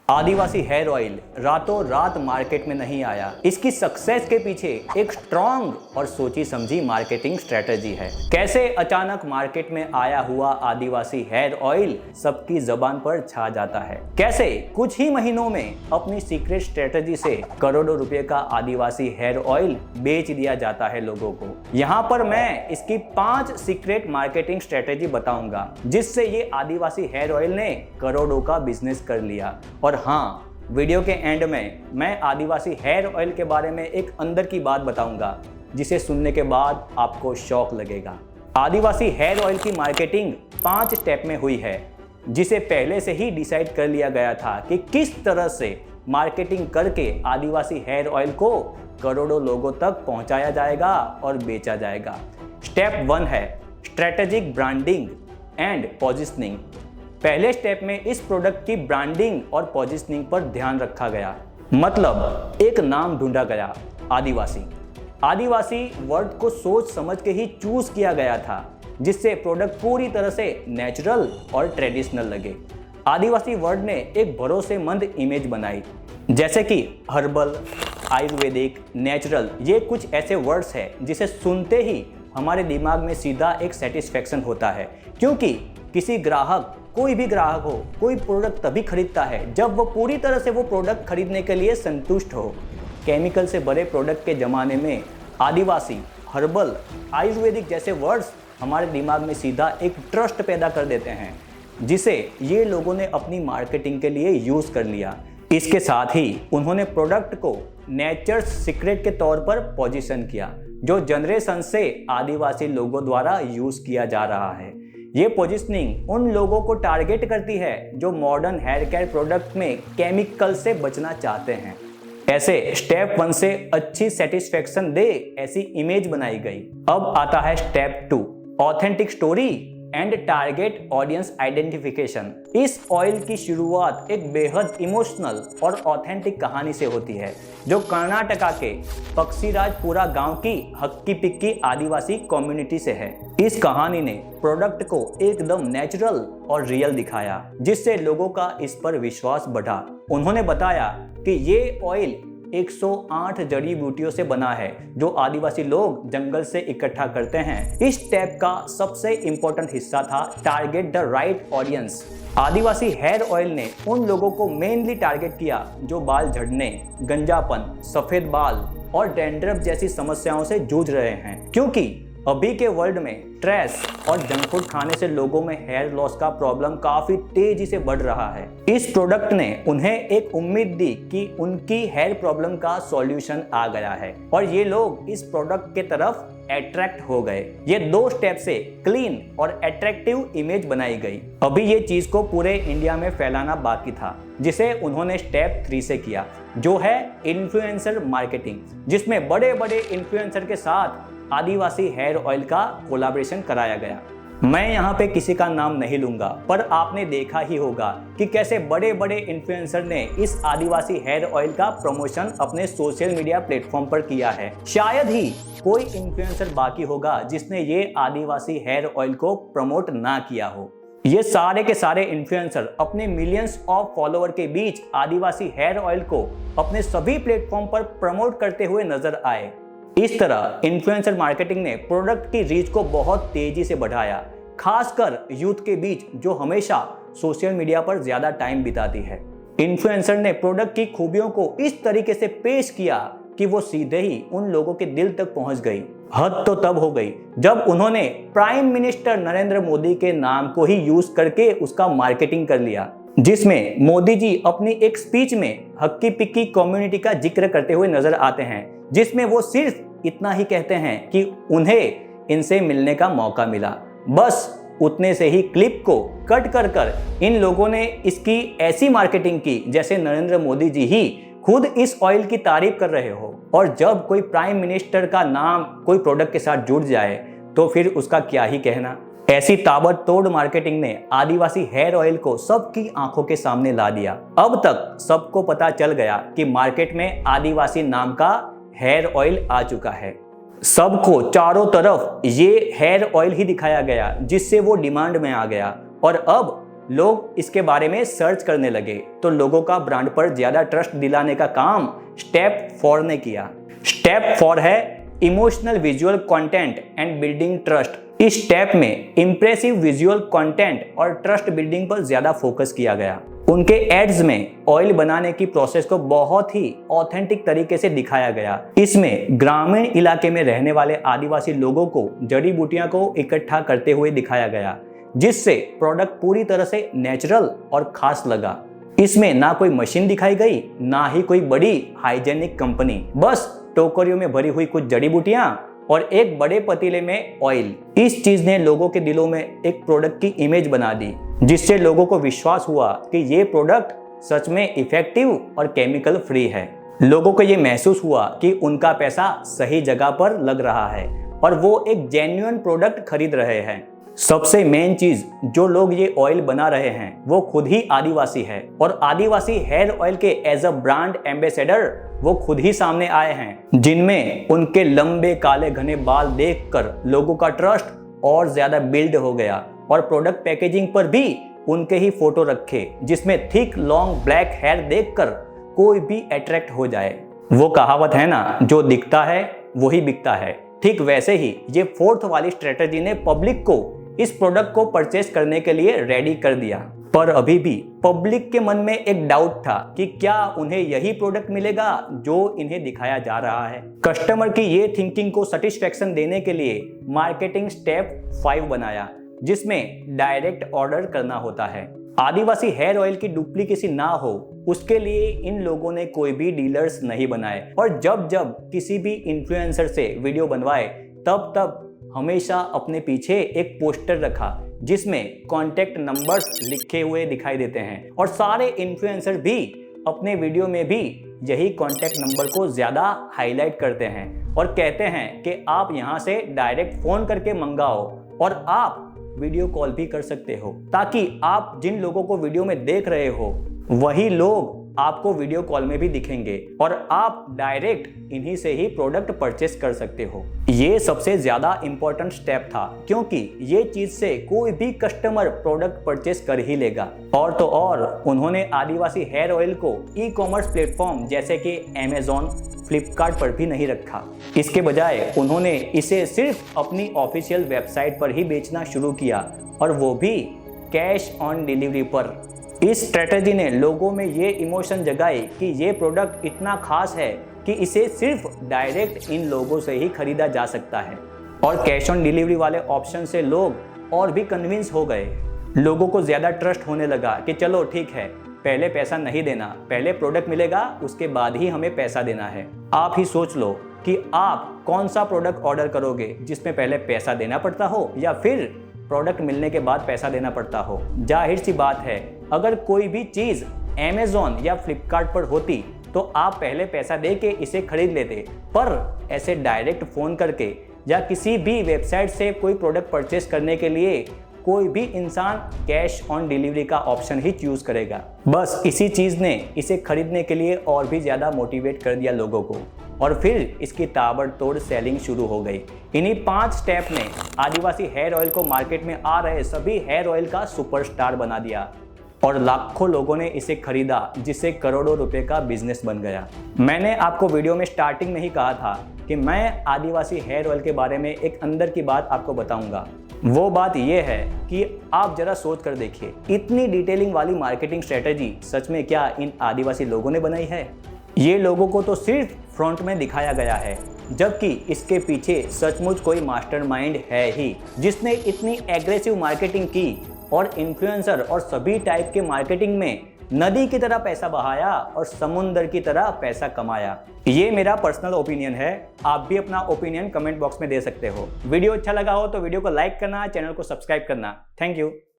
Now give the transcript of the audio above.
आदिवासी hair oil रातों रात market में नहीं आया। इसकी सक्सेस के पीछे एक स्ट्रॉन्ग और सोची समझी मार्केटिंग स्ट्रेटजी है। कैसे अचानक मार्केट में आया हुआ आदिवासी हेयर ऑयल सबकी जबान पर छा जाता है, कैसे कुछ ही महीनों में अपनी सीक्रेट स्ट्रेटजी से करोड़ों रुपए का आदिवासी हेयर ऑयल बेच दिया जाता है लोगों को। यहाँ पर मैं इसकी 5 सीक्रेट मार्केटिंग स्ट्रेटजी बताऊंगा जिससे ये आदिवासी हेयर ऑयल ने करोड़ों का बिजनेस कर लिया। और हाँ, वीडियो के एंड में मैं आदिवासी हेयर ऑयल के बारे में एक अंदर की बात बताऊंगा जिसे सुनने के बाद आपको शॉक लगेगा। आदिवासी हेयर ऑयल की मार्केटिंग 5 स्टेप में हुई है, जिसे पहले से ही डिसाइड कर लिया गया था कि किस तरह से मार्केटिंग करके आदिवासी हेयर ऑयल को करोड़ों लोगों तक पहुंचाया जाएगा और बेचा जाएगा। स्टेप 1 है स्ट्रेटेजिक ब्रांडिंग एंड पोजिशनिंग। पहले स्टेप में इस प्रोडक्ट की ब्रांडिंग और पोजिशनिंग पर ध्यान रखा गया, मतलब एक नाम ढूंढा गया, आदिवासी। आदिवासी वर्ड को सोच समझ के ही चूज किया गया था, जिससे प्रोडक्ट पूरी तरह से नेचुरल और ट्रेडिशनल लगे। आदिवासी वर्ड ने एक भरोसेमंद इमेज बनाई, जैसे कि हर्बल, आयुर्वेदिक, नेचुरल। ये कुछ ऐसे वर्ड्स हैं जिसे सुनते ही हमारे दिमाग में सीधा एक सेटिस्फेक्शन होता है, क्योंकि किसी ग्राहक, कोई भी ग्राहक हो, कोई प्रोडक्ट तभी खरीदता है जब वो पूरी तरह से वो प्रोडक्ट खरीदने के लिए संतुष्ट हो। केमिकल से भरे प्रोडक्ट के ज़माने में आदिवासी, हर्बल, आयुर्वेदिक जैसे वर्ड्स हमारे दिमाग में सीधा एक ट्रस्ट पैदा कर देते हैं, जिसे ये लोगों ने अपनी मार्केटिंग के लिए यूज़ कर लिया। इसके साथ ही उन्होंने प्रोडक्ट को नेचर्स सीक्रेट के तौर पर पोजीशन किया, जो जनरेशन से आदिवासी लोगों द्वारा यूज़ किया जा रहा है। ये पोजीशनिंग उन लोगों को टारगेट करती है जो मॉडर्न हेयर केयर प्रोडक्ट में केमिकल से बचना चाहते हैं। ऐसे स्टेप 1 से अच्छी सेटिस्फेक्शन दे ऐसी इमेज बनाई गई। अब आता है step 2, authentic story and target audience identification. इस ऑयल की शुरुआत एक बेहद इमोशनल और ऑथेंटिक कहानी से होती है, जो कर्नाटका के पक्षीराजपुरा गांव की हक्की पिक्की आदिवासी कम्युनिटी से है। इस कहानी ने प्रोडक्ट को एकदम नेचुरल और रियल दिखाया, जिससे लोगों का इस पर विश्वास बढ़ा। उन्होंने बताया कि ये ऑयल 108 जड़ी बूटियों से बना है, जो आदिवासी लोग जंगल से इकट्ठा करते हैं। इस स्टेप का सबसे इंपॉर्टेंट हिस्सा था target the right audience. Adivasi hair oil ने उन लोगों को मेनली टारगेट किया जो बाल झड़ने, गंजापन, सफेद बाल और डैंड्रफ जैसी समस्याओं से जूझ रहे हैं, क्योंकि अभी के वर्ल्ड में स्ट्रेस और जंक फूड खाने से लोगों में हेयर लॉस का प्रॉब्लम काफी तेजी से बढ़ रहा है। इस प्रोडक्ट ने उन्हें एक उम्मीद दी कि उनकी हेयर प्रॉब्लम का सॉल्यूशन आ गया है, और ये लोग इस प्रोडक्ट के तरफ अट्रैक्ट हो गए। ये 2 स्टेप से क्लीन और अट्रैक्टिव इमेज बनाई गई। अभी ये चीज को पूरे इंडिया में फैलाना बाकी था, जिसे उन्होंने स्टेप 3 से किया, जो है इन्फ्लुएंसर मार्केटिंग, जिसमें बड़े बड़े इन्फ्लुएंसर के साथ आदिवासी हेयर ऑयल का कोलैबोरेशन कराया गया। मैं यहाँ पे किसी का नाम नहीं लूंगा, पर आपने देखा ही होगा कि कैसे बड़े बड़े इन्फ्लुएंसर ने इस आदिवासी हेयर ऑयल का प्रमोशन अपने सोशल मीडिया प्लेटफॉर्म पर किया है। शायद ही कोई इन्फ्लुएंसर बाकी होगा जिसने ये आदिवासी हेयर ऑयल को प्रमोट ना किया हो। ये सारे के सारे इन्फ्लुएंसर अपने मिलियंस ऑफ फॉलोअर के बीच आदिवासी हेयर ऑयल को अपने सभी प्लेटफॉर्म पर प्रमोट करते हुए नजर आए। इस तरह इन्फ्लुएंसर मार्केटिंग ने प्रोडक्ट की रीच को बहुत तेजी से बढ़ाया, खासकर यूथ के बीच जो हमेशा सोशल मीडिया पर ज्यादा टाइम बिताती है। इन्फ्लुएंसर ने प्रोडक्ट की खूबियों को इस तरीके से पेश किया कि वो सीधे ही उन लोगों के दिल तक पहुंच गई। हद तो तब हो गई जब उन्होंने प्राइम मिनिस्टर नरेंद्र मोदी के नाम को ही यूज करके उसका मार्केटिंग कर लिया, जिसमें मोदी जी अपनी एक स्पीच में हक्की पिक्की कम्युनिटी का जिक्र करते हुए नजर आते हैं, जिसमें वो सिर्फ इतना ही कहते हैं कि उन्हें इनसे मिलने का मौका मिला। बस उतने से ही क्लिप को कट कर कर इन लोगों ने इसकी ऐसी मार्केटिंग की जैसे नरेंद्र मोदी जी ही खुद इस ऑयल की तारीफ कर रहे हो। और जब कोई प्राइम मिनिस्टर का नाम कोई प्रोडक्ट के साथ जुड़ जाए तो फिर उसका क्या ही कहना। ऐसी ताबड़तोड़ मार्केटिंग ने आदिवासी हेयर ऑयल को सबकी आंखों के सामने ला दिया। अब तक सबको पता चल गया कि मार्केट में आदिवासी नाम का हेयर ऑयल आ चुका है। सबको चारों तरफ ये हेयर ऑयल ही दिखाया गया, जिससे वो डिमांड में आ गया। और अब लोग इसके बारे में सर्च करने लगे तो लोगों का ब्रांड पर ज्यादा ट्रस्ट दिलाने का काम स्टेप 4 ने किया। स्टेप 4 है emotional visual content and building trust. इस स्टेप में इंप्रेसिव विजुअल कंटेंट और ट्रस्ट बिल्डिंग पर ज्यादा फोकस किया गया। उनके एड्स में ऑयल बनाने की प्रोसेस को बहुत ही ऑथेंटिक तरीके से दिखाया गया। इसमें ग्रामीण इलाके में रहने वाले आदिवासी लोगों को जड़ी बूटियां को इकट्ठा करते हुए दिखाया गया, जिससे प्रोडक्ट पूरी तरह से नेचुरल और खास लगा। इसमें ना कोई मशीन दिखाई गई, ना ही कोई बड़ी हाइजेनिक कंपनी, बस टोकरियों में भरी हुई कुछ जड़ी बूटियां और एक बड़े पतीले में ऑयल। इस चीज ने लोगों के दिलों में एक प्रोडक्ट की इमेज बना दी, जिससे लोगों को विश्वास हुआ कि ये प्रोडक्ट सच में इफेक्टिव और केमिकल फ्री है। लोगों को ये महसूस हुआ कि उनका पैसा सही जगह पर लग रहा है और वो एक जेन्युइन प्रोडक्ट खरीद रहे हैं। सबसे मेन चीज, जो लोग ये ऑयल बना रहे हैं वो खुद ही आदिवासी है और आदिवासी हेयर ऑयल के एज अ ब्रांड एम्बेसडर वो खुद ही सामने आए हैं, जिनमें उनके लंबे काले घने बाल देखकर लोगों का ट्रस्ट और ज्यादा बिल्ड हो गया। और प्रोडक्ट पैकेजिंग पर भी उनके ही फोटो रखे, जिसमें थिक लॉन्ग ब्लैक हेयर देखकर कोई भी अट्रैक्ट हो जाए। वो कहावत है ना, जो दिखता है वही बिकता है। ठीक वैसे ही ये 4th वाली स्ट्रेटेजी ने पब्लिक को इस प्रोडक्ट को परचेस करने के लिए रेडी कर दिया। पर अभी भी पब्लिक के मन में एक डाउट था कि क्या उन्हें यही प्रोडक्ट मिलेगा जो इन्हें दिखाया जा रहा है। कस्टमर की ये थिंकिंग को सेटिस्फेक्शन देने के लिए मार्केटिंग स्टेप 5 बनाया, जिसमें डायरेक्ट ऑर्डर करना होता है। आदिवासी हेयर ऑयल की डुप्लीकेसी ना हो, उसके लिए इन लोगों ने कोई भी डीलर्स नहीं बनाए और जब जब किसी भी इन्फ्लुएंसर से वीडियो बनवाए तब तब हमेशा अपने पीछे एक पोस्टर रखा, जिसमें कॉन्टेक्ट नंबर्स लिखे हुए दिखाई देते हैं और सारे इन्फ्लुएंसर भी अपने वीडियो में भी यही कॉन्टेक्ट नंबर को ज्यादा हाईलाइट करते हैं और कहते हैं कि आप यहां से डायरेक्ट फोन करके मंगाओ और आप वीडियो कॉल भी कर सकते हो, ताकि आप जिन लोगों को वीडियो में देख रहे हो वही लोग आपको वीडियो कॉल में भी दिखेंगे और आप डायरेक्ट इन्हीं से ही प्रोडक्ट परचेस कर सकते हो। ये सबसे ज्यादा इंपॉर्टेंट स्टेप था, क्योंकि ये चीज से कोई भी कस्टमर प्रोडक्ट परचेस कर ही लेगा। और तो और उन्होंने आदिवासी हेयर ऑयल को ई कॉमर्स प्लेटफॉर्म जैसे कि अमेज़न, फ्लिपकार्ट पर भी नहीं रखा। इसके बजाय उन्होंने इसे सिर्फ अपनी ऑफिशियल वेबसाइट पर ही बेचना शुरू किया, और वो भी कैश ऑन डिलीवरी पर। इस स्ट्रेटेजी ने लोगों में ये इमोशन जगाई कि ये प्रोडक्ट इतना खास है कि इसे सिर्फ डायरेक्ट इन लोगों से ही खरीदा जा सकता है। और कैश ऑन डिलीवरी वाले ऑप्शन से लोग और भी कन्विंस हो गए। लोगों को ज़्यादा ट्रस्ट होने लगा कि चलो ठीक है, पहले पैसा नहीं देना, पहले प्रोडक्ट मिलेगा उसके बाद ही हमें पैसा देना है। आप ही सोच लो कि आप कौन सा प्रोडक्ट ऑर्डर करोगे, जिसमें पहले पैसा देना पड़ता हो या फिर प्रोडक्ट मिलने के बाद पैसा देना पड़ता हो। जाहिर सी बात है, अगर कोई भी चीज़ अमेज़न या फ्लिपकार्ट पर होती तो आप पहले पैसा दे के इसे खरीद लेते, पर ऐसे डायरेक्ट फ़ोन करके या किसी भी वेबसाइट से कोई प्रोडक्ट परचेस करने के लिए कोई भी इंसान कैश ऑन डिलीवरी का ऑप्शन ही चूज़ करेगा। बस इसी चीज़ ने इसे खरीदने के लिए और भी ज़्यादा मोटिवेट कर दिया लोगों को, और फिर इसकी ताबड़तोड़ सेलिंग शुरू हो गई। इन्हीं 5 स्टेप ने आदिवासी हेयर ऑयल को मार्केट में आ रहे सभी हेयर ऑयल का सुपरस्टार बना दिया और लाखों लोगों ने इसे खरीदा, जिससे करोड़ों रुपए का बिजनेस बन गया। मैंने आपको वीडियो में स्टार्टिंग में ही कहा था कि मैं आदिवासी हेयर ऑयल के बारे में एक अंदर की बात आपको बताऊंगा। वो बात यह है कि आप जरा सोच कर देखिए, इतनी डिटेलिंग वाली मार्केटिंग स्ट्रेटेजी सच में क्या इन आदिवासी लोगों ने बनाई है? ये लोगों को तो सिर्फ फ्रंट में दिखाया गया है, जबकि इसके पीछे सचमुच कोई मास्टरमाइंड है ही, जिसने इतनी एग्रेसिव मार्केटिंग की और इन्फ्लुएंसर और सभी टाइप के मार्केटिंग में नदी की तरह पैसा बहाया और समुंदर की तरह पैसा कमाया। ये मेरा पर्सनल ओपिनियन है, आप भी अपना ओपिनियन कमेंट बॉक्स में दे सकते हो। वीडियो अच्छा लगा हो तो वीडियो को लाइक करना, चैनल को सब्सक्राइब करना। Thank you.